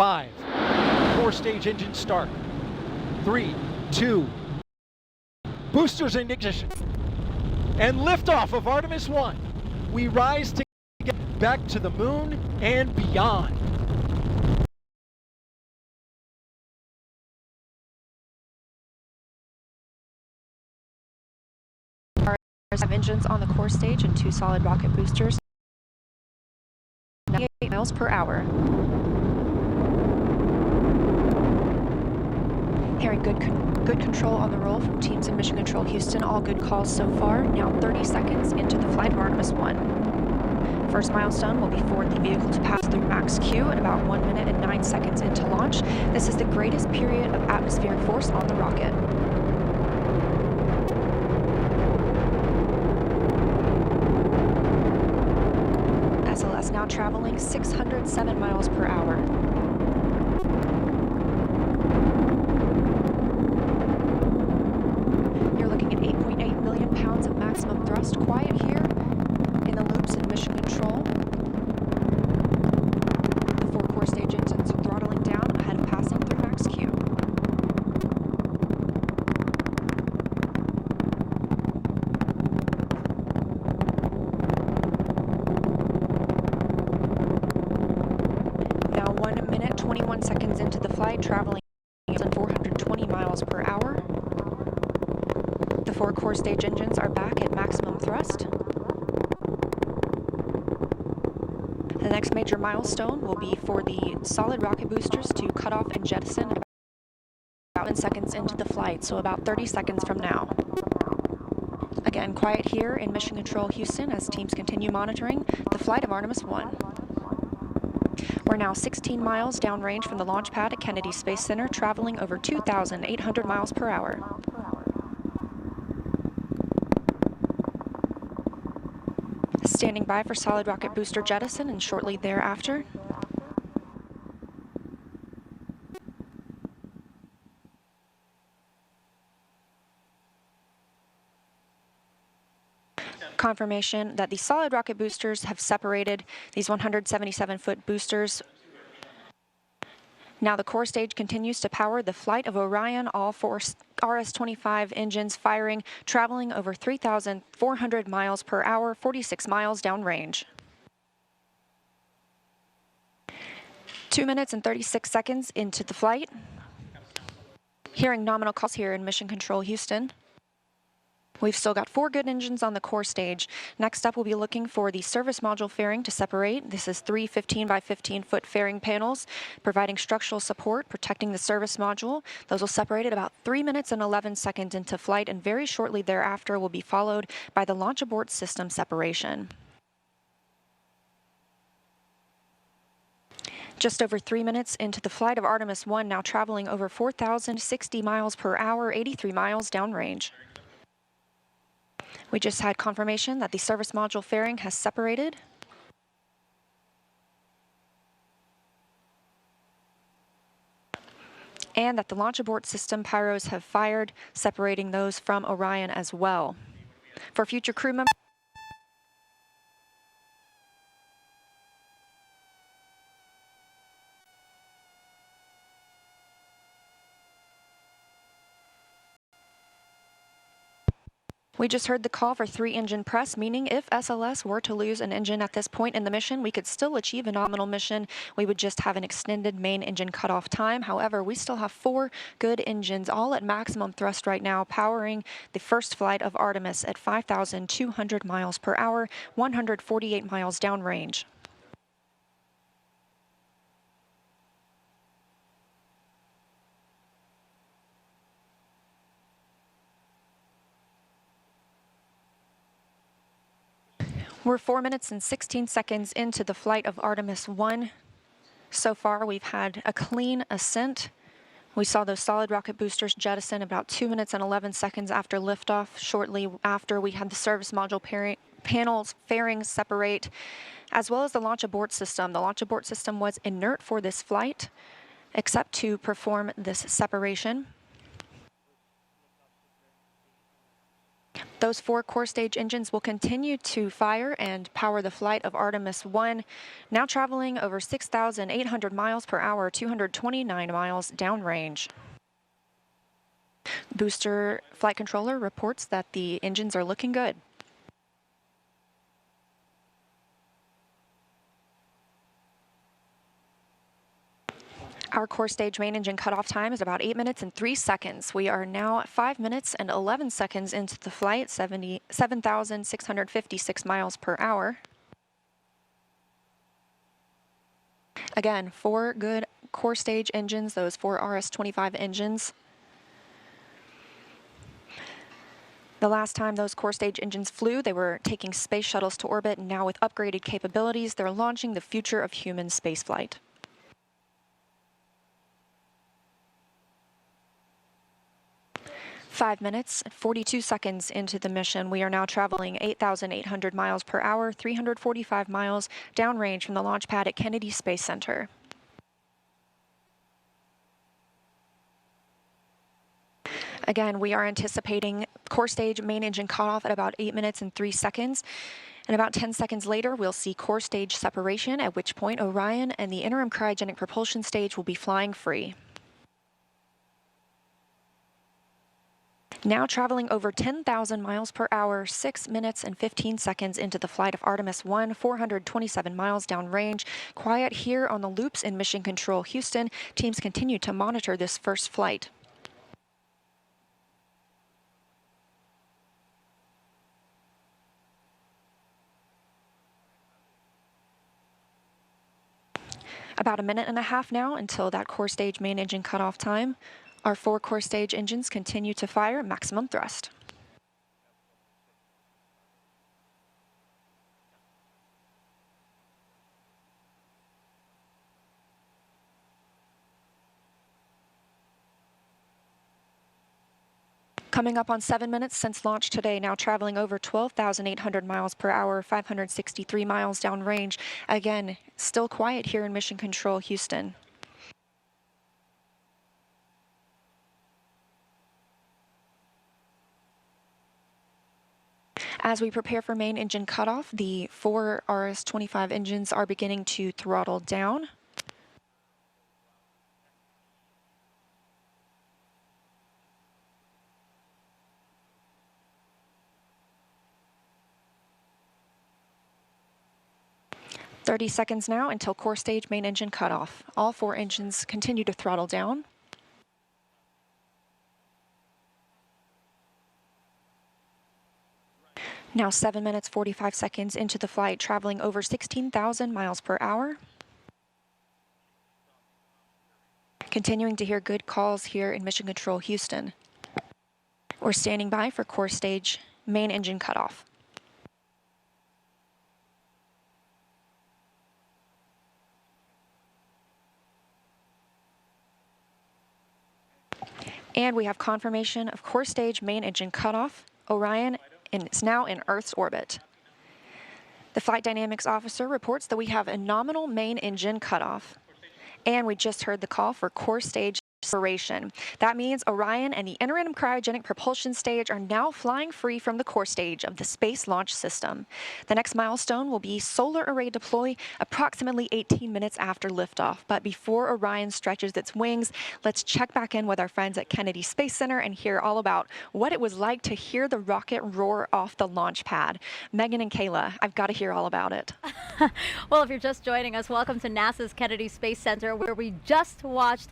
5. Core stage engine start. 3, 2. Boosters in ignition. And liftoff of Artemis 1. We rise to get back to the moon and beyond. Have engines on the core stage and 2 solid rocket boosters. 98 miles per hour. Hearing good control on the roll from teams in Mission Control Houston. All good calls so far. Now 30 seconds into the flight of Artemis 1. First milestone will be for the vehicle to pass through max Q at about 1 minute and 9 seconds into launch. This is the greatest period of atmospheric force on the rocket. SLS now traveling 607 miles per hour. You're looking at 8.8 million pounds of maximum thrust. Quiet here in the loops in Mission Control. The 4 core stage engines are throttling down ahead of passing through max Q. Now 1 minute, 21 seconds into the flight, traveling 420 miles per hour. The 4 core stage engines are back at maximum thrust. The next major milestone will be for the solid rocket boosters to cut off and jettison about 7 seconds into the flight, so about 30 seconds from now. Again, quiet here in Mission Control Houston as teams continue monitoring the flight of Artemis 1. We're now 16 miles downrange from the launch pad at Kennedy Space Center, traveling over 2,800 miles per hour. Standing by for solid rocket booster jettison and shortly thereafter. Confirmation that the solid rocket boosters have separated these 177-foot boosters. Now the core stage continues to power the flight of Orion, all 4 RS-25 engines firing, traveling over 3,400 miles per hour, 46 miles downrange. 2 minutes and 36 seconds into the flight. Hearing nominal calls here in Mission Control Houston. We've still got 4 good engines on the core stage. Next up, we'll be looking for the service module fairing to separate. This is 3 15 by 15 foot fairing panels, providing structural support, protecting the service module. Those will separate at about 3 minutes and 11 seconds into flight, and very shortly thereafter will be followed by the launch abort system separation. Just over 3 minutes into the flight of Artemis 1, now traveling over 4,060 miles per hour, 83 miles downrange. We just had confirmation that the service module fairing has separated. And that the launch abort system pyros have fired, separating those from Orion as well. For future crew members, we just heard the call for 3 engine press, meaning if SLS were to lose an engine at this point in the mission, we could still achieve a nominal mission. We would just have an extended main engine cutoff time. However, we still have 4 good engines, all at maximum thrust right now, powering the first flight of Artemis at 5,200 miles per hour, 148 miles downrange. We're 4 minutes and 16 seconds into the flight of Artemis 1. So far, we've had a clean ascent. We saw those solid rocket boosters jettison about 2 minutes and 11 seconds after liftoff. Shortly after, we had the service module panels fairings separate, as well as the launch abort system. The launch abort system was inert for this flight, except to perform this separation. Those 4 core stage engines will continue to fire and power the flight of Artemis 1, now traveling over 6,800 miles per hour, 229 miles downrange. Booster flight controller reports that the engines are looking good. Our core stage main engine cutoff time is about 8 minutes and 3 seconds. We are now 5 minutes and 11 seconds into the flight, 7,656 miles per hour. Again, 4 good core stage engines, those 4 RS-25 engines. The last time those core stage engines flew, they were taking space shuttles to orbit, and now with upgraded capabilities, they're launching the future of human spaceflight. Five minutes, 42 seconds into the mission, we are now traveling 8,800 miles per hour, 345 miles downrange from the launch pad at Kennedy Space Center. Again, we are anticipating core stage main engine cutoff at about 8 minutes and 3 seconds. And about 10 seconds later, we'll see core stage separation, at which point Orion and the interim cryogenic propulsion stage will be flying free. Now traveling over 10,000 miles per hour, 6 minutes and 15 seconds into the flight of Artemis 1, 427 miles downrange. Quiet here on the loops in Mission Control Houston. Teams continue to monitor this first flight. About a minute and a half now until that core stage main engine cutoff time. Our 4 core stage engines continue to fire at maximum thrust. Coming up on 7 minutes since launch today, now traveling over 12,800 miles per hour, 563 miles downrange. Again, still quiet here in Mission Control Houston. As we prepare for main engine cutoff, the 4 RS-25 engines are beginning to throttle down. "30 seconds now until core stage main engine cutoff. All 4 engines continue to throttle down. Now 7 minutes 45 seconds into the flight, traveling over 16,000 miles per hour. Continuing to hear good calls here in Mission Control Houston. We're standing by for core stage main engine cutoff. And we have confirmation of core stage main engine cutoff. Orion is now in Earth's orbit. The flight dynamics officer reports that we have a nominal main engine cutoff. And we just heard the call for core stage separation. That means Orion and the interim cryogenic propulsion stage are now flying free from the core stage of the Space Launch System. The next milestone will be solar array deploy approximately 18 minutes after liftoff. But before Orion stretches its wings, let's check back in with our friends at Kennedy Space Center and hear all about what it was like to hear the rocket roar off the launch pad. Megan and Kayla, I've got to hear all about it. Well, if you're just joining us, welcome to NASA's Kennedy Space Center, where we just watched